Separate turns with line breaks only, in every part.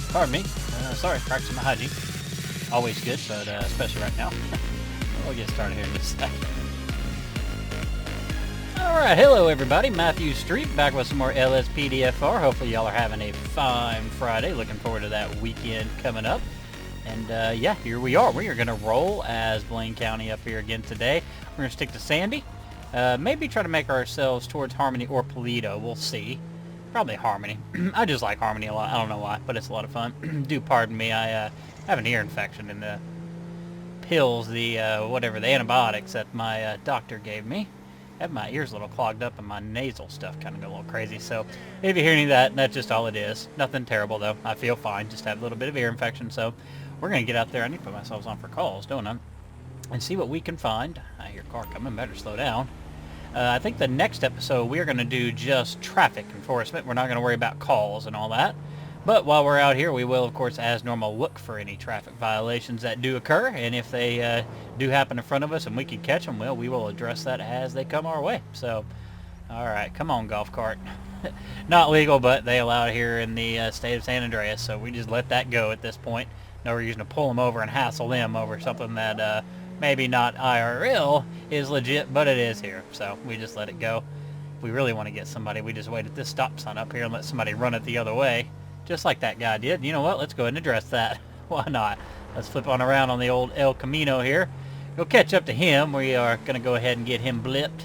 Pardon me. Sorry, practicing my hygiene. Always good, but especially right now. We'll get started here in just a second. Alright, hello everybody. Matthew Street back with some more LSPDFR. Hopefully y'all are having a fine Friday. Looking forward to that weekend coming up. And yeah, here we are. We are going to roll as Blaine County up here again today. We're going to stick to Sandy. Maybe try to make ourselves towards Harmony or Paleto. We'll see. Probably Harmony. I just like Harmony a lot. I don't know why, but it's a lot of fun. Do pardon me. I have an ear infection, and the pills, the whatever, the antibiotics that my doctor gave me, have my ears a little clogged up and my nasal stuff kind of go a little crazy. So if you hear any of that, that's just all it is. Nothing terrible though. I feel fine. Just have a little bit of ear infection. So we're going to get out there. I need to put myself on for calls, don't I? And see what we can find. I hear a car coming. Better slow down. I think the next episode we are going to do just traffic enforcement. We're not going to worry about calls and all that. But while we're out here, we will, of course, as normal, look for any traffic violations that do occur. And if they do happen in front of us and we can catch them, well, we will address that as they come our way. So, all right, come on, golf cart. Not legal, but they allow it here in the state of San Andreas. So we just let that go at this point. No reason to pull them over and hassle them over something that maybe not IRL is legit, but it is here. So we just let it go. If we really want to get somebody, we just wait at this stop sign up here and let somebody run it the other way. Just like that guy did. You know what? Let's go ahead and address that. Why not? Let's flip on around on the old El Camino here. Go catch up to him. We are going to go ahead and get him blipped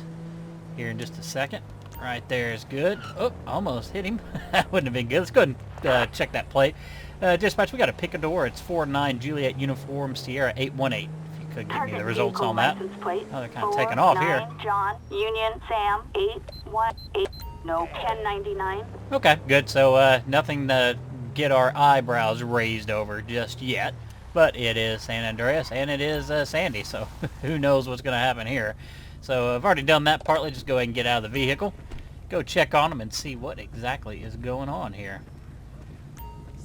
here in just a second. Right there is good. Oh, almost hit him. That wouldn't have been good. Let's go ahead and check that plate. Dispatch, we got a Picador. It's 49 Juliet Uniform Sierra 818. If you could give me the results on that. Oh, they're kind of taking off here.
John, Union, Sam, 818. No, 1099.
Okay, good. So nothing to get our eyebrows raised over just yet. But it is San Andreas, and it is Sandy, so who knows what's going to happen here. So I've already done that partly. Just go ahead and get out of the vehicle. Go check on them and see what exactly is going on here.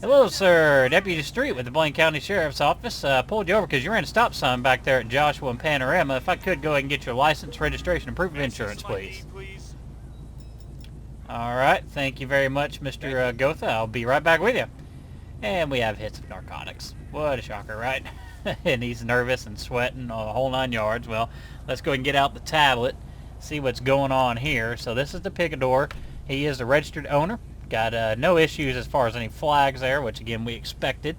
Hello, sir. Deputy Street with the Blaine County Sheriff's Office. Pulled you over because you ran a stop sign back there at Joshua and Panorama. If I could, go ahead and get your license, registration, and proof of insurance, please. Alright, thank you very much, Mr. Gotha. I'll be right back with you. And we have hits of narcotics. What a shocker, right? And he's nervous and sweating, the whole 9 yards. Well, let's go ahead and get out the tablet, see what's going on here. So this is the Picador. He is the registered owner. Got no issues as far as any flags there, which again we expected.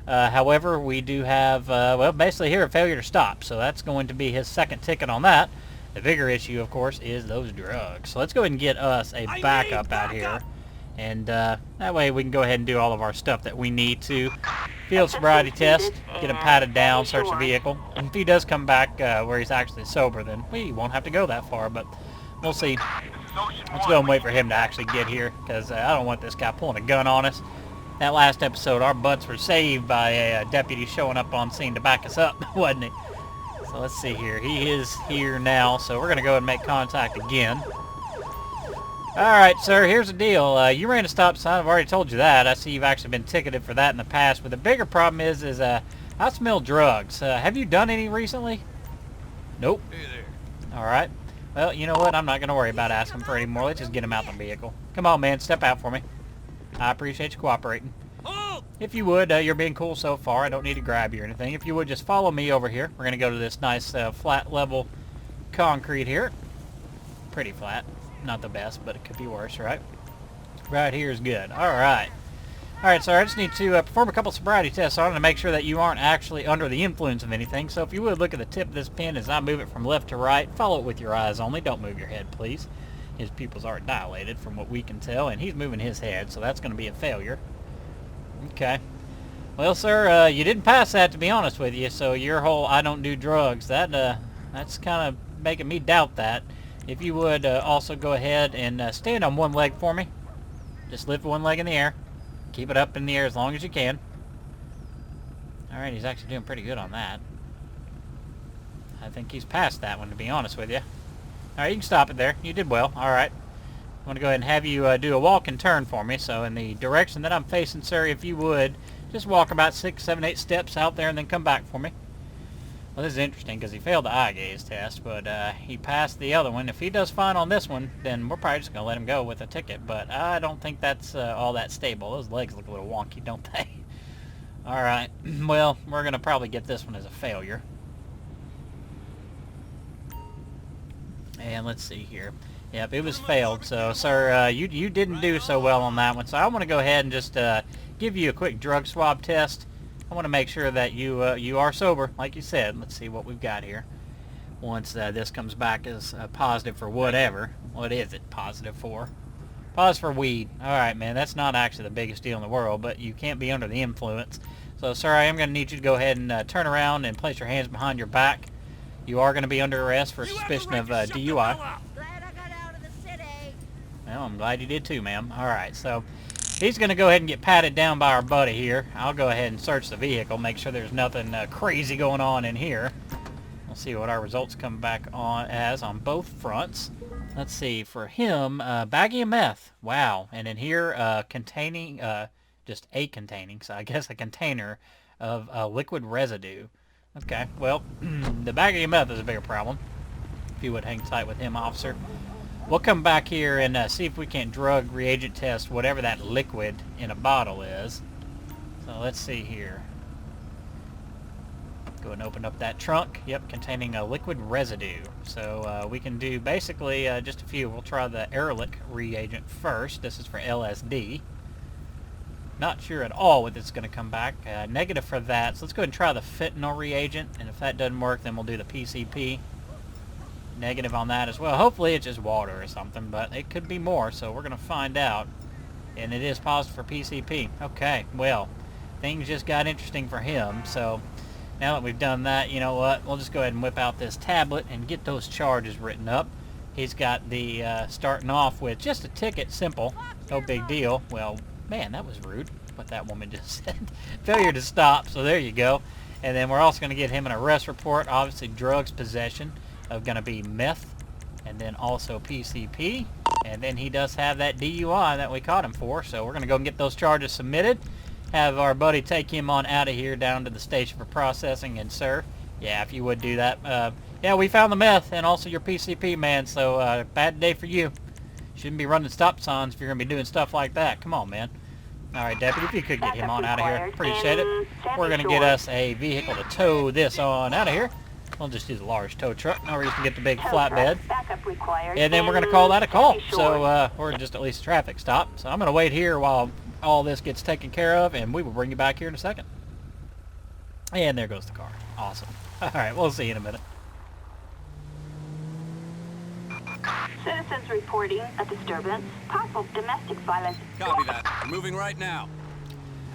However, we do have, well, basically here a failure to stop. So that's going to be his second ticket on that. The bigger issue, of course, is those drugs. So let's go ahead and get us a backup out here. And that way we can go ahead and do all of our stuff that we need to. Field sobriety test, get him patted down, search the vehicle. And if he does come back where he's actually sober, then we won't have to go that far, but we'll see. Let's go and wait for him to actually get here, because I don't want this guy pulling a gun on us. That last episode, our butts were saved by a deputy showing up on scene to back us up, wasn't he? So let's see here. He is here now, so we're going to go and make contact again. Alright, sir, here's the deal. You ran a stop sign. I've already told you that. I see you've actually been ticketed for that in the past. But the bigger problem is I smell drugs. Have you done any recently? Nope.
Hey there.
Alright. Well, you know what? I'm not going to worry about asking for any more. Let's just get him out the vehicle. Come on, man. Step out for me. I appreciate you cooperating. If you would, you're being cool so far. I don't need to grab you or anything. If you would, just follow me over here. We're going to go to this nice flat level concrete here. Pretty flat. Not the best, but it could be worse, right? Right here is good. Alright. Alright, so I just need to perform a couple sobriety tests on it to make sure that you aren't actually under the influence of anything. So if you would, look at the tip of this pen as I move it from left to right. Follow it with your eyes only. Don't move your head, please. His pupils are dilated from what we can tell, and he's moving his head, so that's going to be a failure. Okay. Well, sir, you didn't pass that, to be honest with you, so your whole I don't do drugs, that's kind of making me doubt that. If you would also go ahead and stand on one leg for me. Just lift one leg in the air. Keep it up in the air as long as you can. Alright, he's actually doing pretty good on that. I think he's past that one, to be honest with you. Alright, you can stop it there. You did well. Alright. I want to go ahead and have you do a walk and turn for me. So in the direction that I'm facing, sir, if you would, just walk about 6, 7, 8 steps out there and then come back for me. Well, this is interesting because he failed the eye gaze test, but he passed the other one. If he does fine on this one, then we're probably just going to let him go with a ticket. But I don't think that's all that stable. Those legs look a little wonky, don't they? Alright, well, we're going to probably get this one as a failure. And let's see here. Yep, it was failed. So, sir, you didn't do so well on that one. So I want to go ahead and just give you a quick drug swab test. I want to make sure that you are sober, like you said. Let's see what we've got here. Once this comes back as positive for whatever. What is it positive for? Positive for weed. Alright, man, that's not actually the biggest deal in the world, but you can't be under the influence. So, sir, I am going to need you to go ahead and turn around and place your hands behind your back. You are going to be under arrest for suspicion of DUI.
Glad I got out of the city.
Well, I'm glad you did too, ma'am. Alright, so he's going to go ahead and get patted down by our buddy here. I'll go ahead and search the vehicle, make sure there's nothing crazy going on in here. We'll see what our results come back on as on both fronts. Let's see, for him, baggie of meth. Wow. And in here, containing, just a containing, so I guess a container of liquid residue. Okay, well, the baggie of meth is a bigger problem. If you would hang tight with him, officer. We'll come back here and see if we can't drug reagent test whatever that liquid in a bottle is. So let's see here. Go and open up that trunk. Yep, containing a liquid residue. So we can do basically just a few. We'll try the aerolic reagent first. This is for LSD. Not sure at all what this is going to come back. Negative for that. So let's go ahead and try the fentanyl reagent. And if that doesn't work, then we'll do the PCP. Negative on that as well. Hopefully it's just water or something, but it could be more. So we're going to find out. And it is positive for PCP. Okay, well, things just got interesting for him. So now that we've done that, you know what? We'll just go ahead and whip out this tablet and get those charges written up. He's got the starting off with just a ticket, simple, no big deal. Well, man, that was rude, what that woman just said. Failure to stop, so there you go. And then we're also going to get him an arrest report. Obviously, drugs possession of going to be meth, and then also PCP. And then he does have that DUI that we caught him for, so we're going to go and get those charges submitted. Have our buddy take him on out of here down to the station for processing. And, sir, yeah, if you would do that. Yeah, we found the meth and also your PCP, man, so bad day for you. Shouldn't be running stop signs if you're going to be doing stuff like that. Come on, man. All right, deputy, if you could get him on out of here. Appreciate it. We're going to get us a vehicle to tow this on out of here. We'll just use a large tow truck. No reason to get the big flatbed. And then we're going to call that a call. So, or just at least a traffic stop. So I'm going to wait here while all this gets taken care of, and we will bring you back here in a second. And there goes the car. Awesome. All right, we'll see you in a minute.
Citizens reporting a disturbance, possible domestic violence.
Copy that. We're moving right now.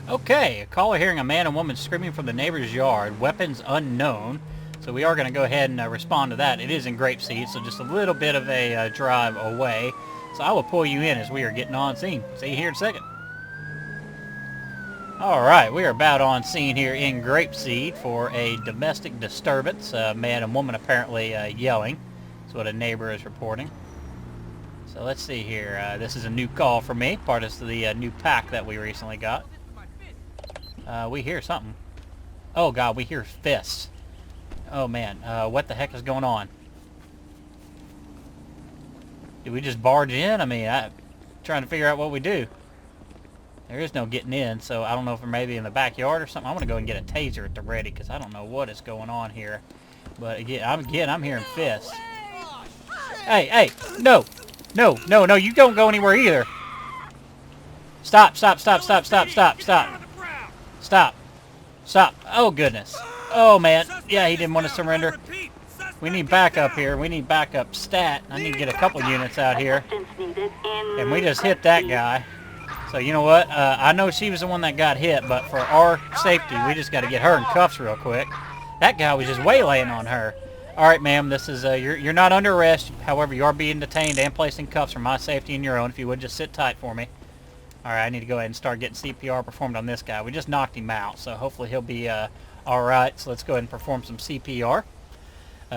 Okay, a caller hearing a man and woman screaming from the neighbor's yard, weapons unknown. So we are going to go ahead and respond to that. It is in Grapeseed, so just a little bit of a drive away. So I will pull you in as we are getting on scene. See you here in a second. Alright, we are about on scene here in Grapeseed for a domestic disturbance. Man and woman apparently yelling. That's what a neighbor is reporting. So let's see here. This is a new call for me. Part of the new pack that we recently got. We hear something. Oh god, we hear fists. Oh man, what the heck is going on? Did we just barge in? I mean, I'm trying to figure out what we do. There is no getting in, so I don't know if we're maybe in the backyard or something. I'm going to go and get a taser at the ready because I don't know what is going on here. But again, I'm hearing fists. Hey, no, you don't go anywhere either. Stop. Oh, goodness. Oh, man. Yeah, he didn't want to surrender. We need backup here. We need backup stat. I need to get a couple units out here. And we just hit that guy. So, you know what? I know she was the one that got hit, but for our safety, we just got to get her in cuffs real quick. That guy was just waylaying on her. All right, ma'am, this is you're not under arrest. However, you are being detained and placed in cuffs for my safety and your own. If you would just sit tight for me. All right, I need to go ahead and start getting CPR performed on this guy. We just knocked him out, so hopefully he'll be all right. So let's go ahead and perform some CPR.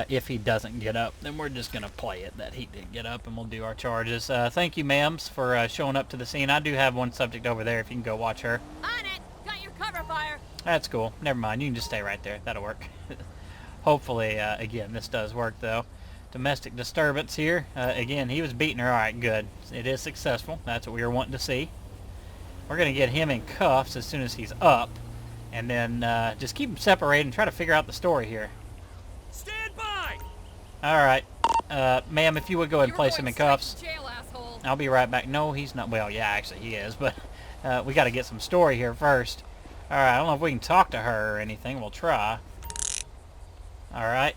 If he doesn't get up, then we're just going to play it that he did get up, and we'll do our charges. Thank you, ma'ams, for showing up to the scene. I do have one subject over there if you can go watch her.
On it! Got your cover fire!
That's cool. Never mind. You can just stay right there. That'll work. Hopefully, again, this does work, though. Domestic disturbance here. Again, he was beating her. All right, good. It is successful. That's what we were wanting to see. We're going to get him in cuffs as soon as he's up. and then just keep them separated and try to figure out the story here.
Stand by!
Alright. Ma'am, if you would go ahead and place him in cuffs.
Jail, asshole.
I'll be right back. No, he's not. Well, yeah, actually he is, but we got to get some story here first. Alright, I don't know if we can talk to her or anything. We'll try. Alright.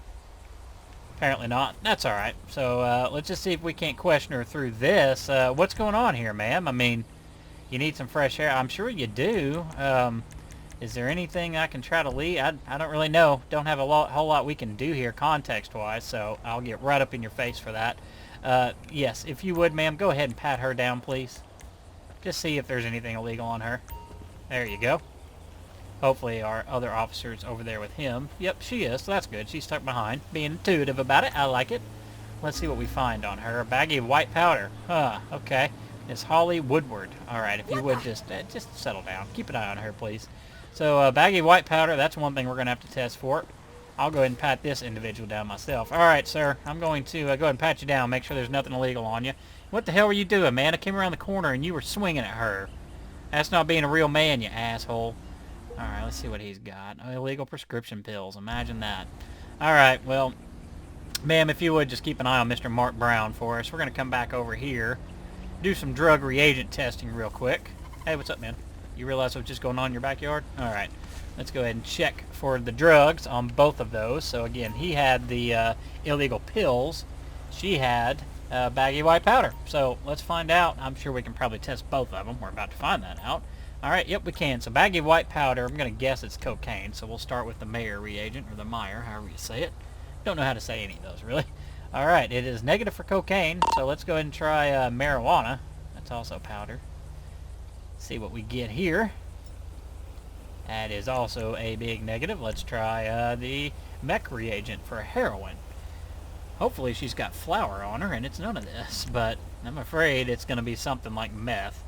Apparently not. That's alright. So let's just see if we can't question her through this. What's going on here, ma'am? I mean, you need some fresh air. I'm sure you do. Is there anything I can try to lead? I don't really know. Don't have a whole lot we can do here context-wise, so I'll get right up in your face for that. Yes, if you would, ma'am, go ahead and pat her down, please. Just see if there's anything illegal on her. There you go. Hopefully our other officer's over there with him. Yep, she is, so that's good. She's stuck behind. Being intuitive about it. I like it. Let's see what we find on her. A baggie of white powder. Huh, okay. Miss Holly Woodward. Alright, if you would just settle down. Keep an eye on her, please. So, baggie of white powder, that's one thing we're going to have to test for. I'll go ahead and pat this individual down myself. Alright, sir. I'm going to go ahead and pat you down. Make sure there's nothing illegal on you. What the hell were you doing, man? I came around the corner and you were swinging at her. That's not being a real man, you asshole. Alright, let's see what he's got. Oh, illegal prescription pills. Imagine that. Alright, well, ma'am, if you would just keep an eye on Mr. Mark Brown for us. We're going to come back over here, do some drug reagent testing real quick. Hey, what's up, man? You realize what's just going on in your backyard? Alright, let's go ahead and check for the drugs on both of those. So, again, he had the illegal pills. She had baggy white powder. So, let's find out. I'm sure we can probably test both of them. We're about to find that out. Alright, yep, we can. So baggy white powder, I'm going to guess it's cocaine. So we'll start with the Mayer reagent, or the Meyer, however you say it. Don't know how to say any of those, really. Alright, it is negative for cocaine. So let's go ahead and try marijuana. That's also powder. See what we get here. That is also a big negative. Let's try the mech reagent for heroin. Hopefully she's got flour on her, and it's none of this. But I'm afraid it's going to be something like meth.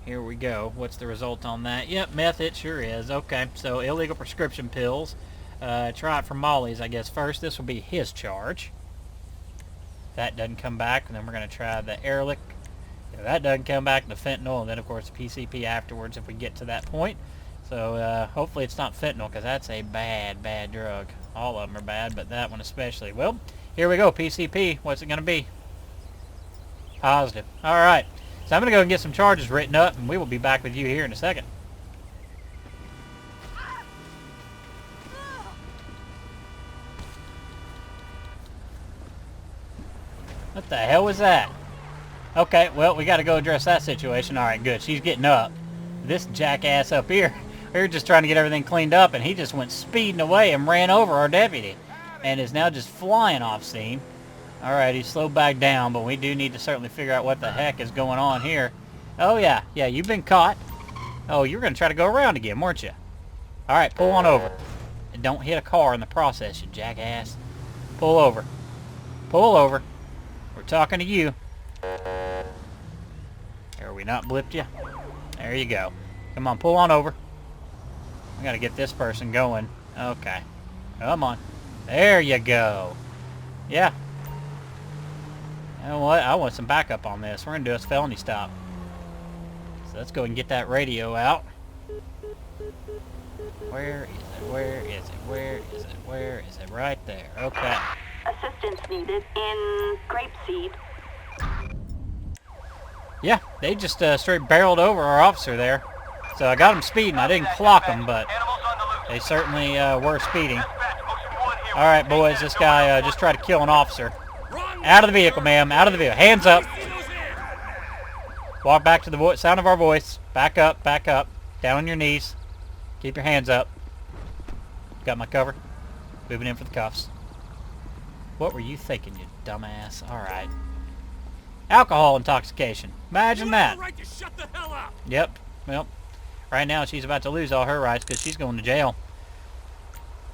Here we go. What's the result on that? Yep, meth, it sure is. Okay, so illegal prescription pills. Try it for Molly's, I guess, first. This will be his charge. That doesn't come back, and then we're going to try the Ehrlich. If that doesn't come back, the fentanyl, and then, of course, the PCP afterwards if we get to that point. So, hopefully it's not fentanyl, because that's a bad, bad drug. All of them are bad, but that one especially. Well, here we go, PCP. What's it going to be? Positive. All right. So I'm going to go and get some charges written up, and we will be back with you here in a second. What the hell was that? Okay, well, we got to go address that situation. All right, good. She's getting up. This jackass up here, we were just trying to get everything cleaned up, and he just went speeding away and ran over our deputy, and is now just flying off scene. Alright, he's slowed back down, but we do need to certainly figure out what the heck is going on here. Oh, yeah. Yeah, you've been caught. Oh, you were going to try to go around again, weren't you? Alright, pull on over. And don't hit a car in the process, you jackass. Pull over. Pull over. We're talking to you. Are we not blipped you? There you go. Come on, pull on over. We got to get this person going. Okay. Come on. There you go. Yeah. You know what? I want some backup on this. We're going to do a felony stop. So let's go and get that radio out. Where is it? Where is it? Where is it? Where is it? Right there. Okay.
Assistance needed in grapeseed.
Yeah, they just straight barreled over our officer there. So I got them speeding. I didn't clock them, but they certainly were speeding. All right, boys. This guy just tried to kill an officer. Out of the vehicle, ma'am. Out of the vehicle. Hands up. Walk back to the sound of our voice. Back up. Back up. Down on your knees. Keep your hands up. Got my cover. Moving in for the cuffs. What were you thinking, you dumbass? All right. Alcohol intoxication. Imagine that.
Right to shut the hell up.
Yep. Well, right now she's about to lose all her rights because she's going to jail.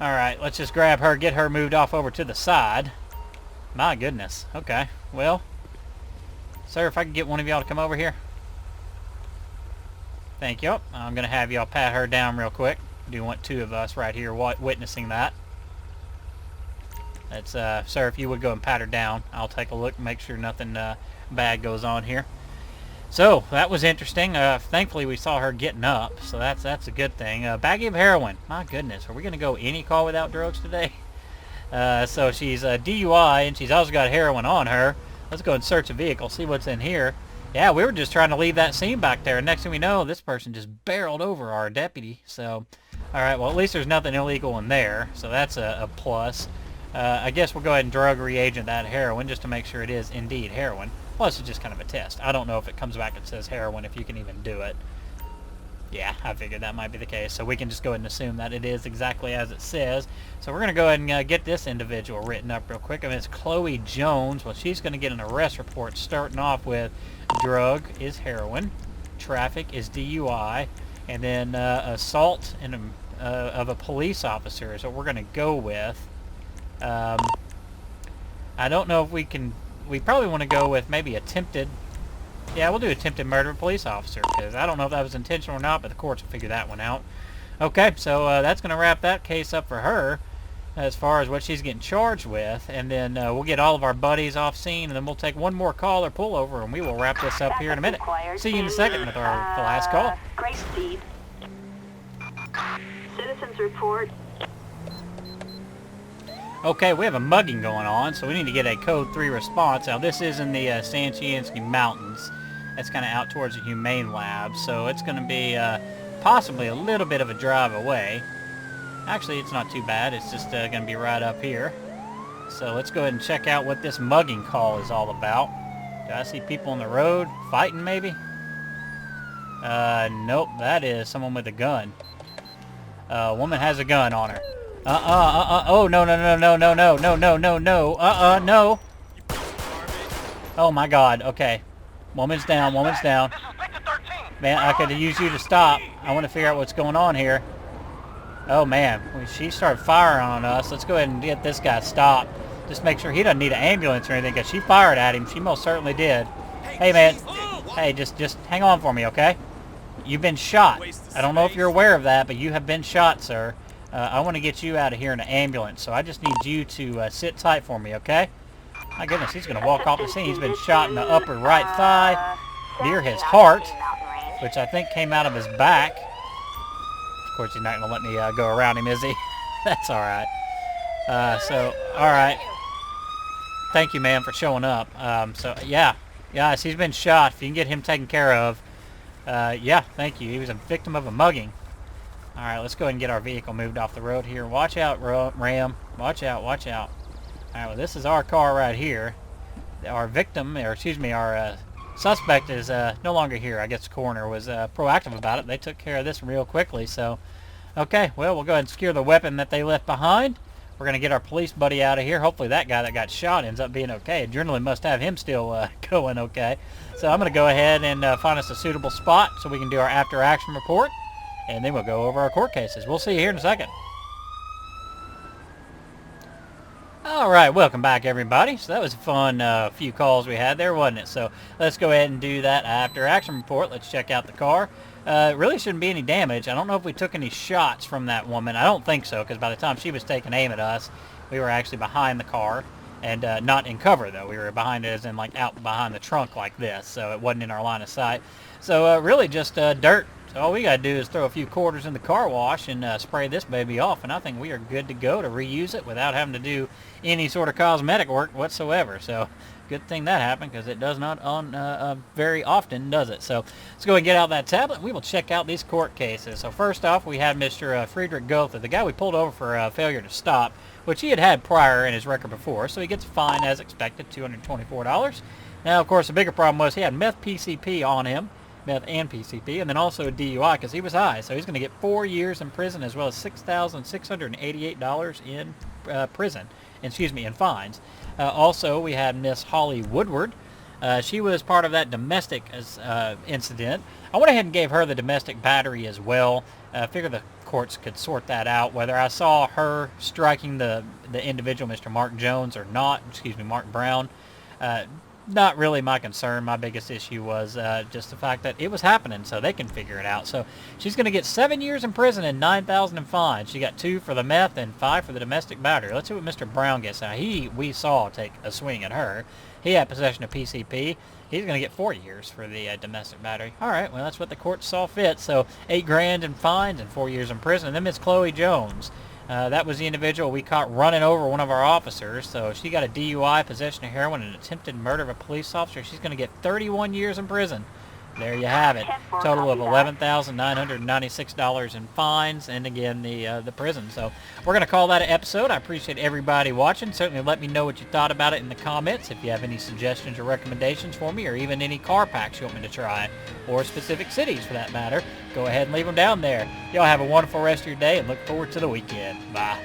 All right. Let's just grab her, get her moved off over to the side. My goodness. Okay. Well, sir, if I could get one of y'all to come over here. Thank you. I'm going to have y'all pat her down real quick. I do want two of us right here witnessing that. That's, sir, if you would go and pat her down, I'll take a look and make sure nothing bad goes on here. So that was interesting. Thankfully, we saw her getting up, so that's a good thing. Baggie of heroin. My goodness, are we going to go any call without drugs today? So she's DUI, and she's also got heroin on her. Let's go and search the vehicle, see what's in here. Yeah, we were just trying to leave that scene back there. Next thing we know, this person just barreled over our deputy. So, all right, well, at least there's nothing illegal in there, so that's a plus. I guess we'll go ahead and drug reagent that heroin just to make sure it is indeed heroin. Plus, it's just kind of a test. I don't know if it comes back and says heroin, if you can even do it. Yeah, I figured that might be the case. So we can just go ahead and assume that it is exactly as it says. So we're going to go ahead and get this individual written up real quick. I mean, it's Chloe Jones. Well, she's going to get an arrest report starting off with drug is heroin, traffic is DUI, and then assault of a police officer is what we're going to go with. I don't know if we can... We probably want to go with maybe attempted... Yeah, we'll do attempted murder of a police officer, because I don't know if that was intentional or not, but the courts will figure that one out. Okay, so that's going to wrap that case up for her as far as what she's getting charged with, and then we'll get all of our buddies off scene, and then we'll take one more call or pullover, and we will wrap this up here in a minute. See you in a second with our the last call.
Great speed. Citizens report.
Okay, we have a mugging going on, so we need to get a Code 3 response. Now, this is in the Sanchiansky Mountains. That's kind of out towards the Humane Lab, so it's going to be possibly a little bit of a drive away. Actually, it's not too bad. It's just going to be right up here. So let's go ahead and check out what this mugging call is all about. Do I see people on the road fighting, maybe? Nope, that is someone with a gun. A woman has a gun on her. Oh, no, no. Oh, my God, okay. Woman's down. Man, I could use you to stop. I want to figure out what's going on here. Oh, man, she started firing on us. Let's go ahead and get this guy stopped. Just make sure he doesn't need an ambulance or anything, because she fired at him. She most certainly did. Hey, man. Hey, just hang on for me, okay? You've been shot. I don't know if you're aware of that, but you have been shot, sir. I want to get you out of here in an ambulance, so I just need you to sit tight for me, okay? My goodness, he's going to walk off the scene. He's been shot in the upper right thigh, near his heart, which I think came out of his back. Of course, he's not going to let me go around him, is he? That's all right. All right. Thank you, ma'am, for showing up. Yeah, guys, he's been shot. If you can get him taken care of, yeah, thank you. He was a victim of a mugging. All right, let's go ahead and get our vehicle moved off the road here. Watch out, Ram. Watch out. All right, well, this is our car right here. Our victim, or excuse me, our suspect is no longer here. I guess the coroner was proactive about it. They took care of this real quickly. So, okay, well, we'll go ahead and secure the weapon that they left behind. We're going to get our police buddy out of here. Hopefully that guy that got shot ends up being okay. Adrenaline must have him still going okay. So I'm going to go ahead and find us a suitable spot so we can do our after-action report. And then we'll go over our court cases. We'll see you here in a second. All right, welcome back, everybody. So that was a fun few calls we had there, wasn't it? So let's go ahead and do that after-action report. Let's check out the car. Really shouldn't be any damage. I don't know if we took any shots from that woman. I don't think so, because by the time she was taking aim at us, we were actually behind the car. And not in cover, though. We were behind it as in, like, out behind the trunk like this. So it wasn't in our line of sight. So really just dirt. So all we got to do is throw a few quarters in the car wash and spray this baby off. And I think we are good to go to reuse it without having to do any sort of cosmetic work whatsoever. So good thing that happened, because it does not very often, does it? So let's go and get out that tablet. We will check out these court cases. So first off, we have Mr. Friedrich Gotha, the guy we pulled over for failure to stop, which he had prior in his record before. So he gets fined as expected, $224. Now, of course, the bigger problem was he had meth PCP on him. Meth and PCP, and then also a DUI because he was high. So he's going to get 4 years in prison as well as $6,688 in prison, in fines. Also, we had Miss Holly Woodward. She was part of that domestic incident. I went ahead and gave her the domestic battery as well. I figured the courts could sort that out, whether I saw her striking the individual, Mr. Mark Jones, or not. Excuse me, Mark Brown. not really my concern. My biggest issue was just the fact that it was happening, so they can figure it out. So she's going to get 7 years in prison and $9,000 in fines. She got 2 for the meth and 5 for the domestic battery. Let's see what Mr. Brown gets. Now, we saw take a swing at her. He had possession of PCP. He's going to get 4 years for the domestic battery. All right, well, that's what the court saw fit. So $8 grand in fines and 4 years in prison. And then Miss Chloe Jones. That was the individual we caught running over one of our officers. So she got a DUI, possession of heroin, and attempted murder of a police officer. She's going to get 31 years in prison. There you have it. Total of $11,996 in fines, and again the prison. So we're going to call that an episode. I appreciate everybody watching. Certainly let me know what you thought about it in the comments. If you have any suggestions or recommendations for me, or even any car packs you want me to try, or specific cities for that matter, go ahead and leave them down there. Y'all have a wonderful rest of your day, and look forward to the weekend. Bye.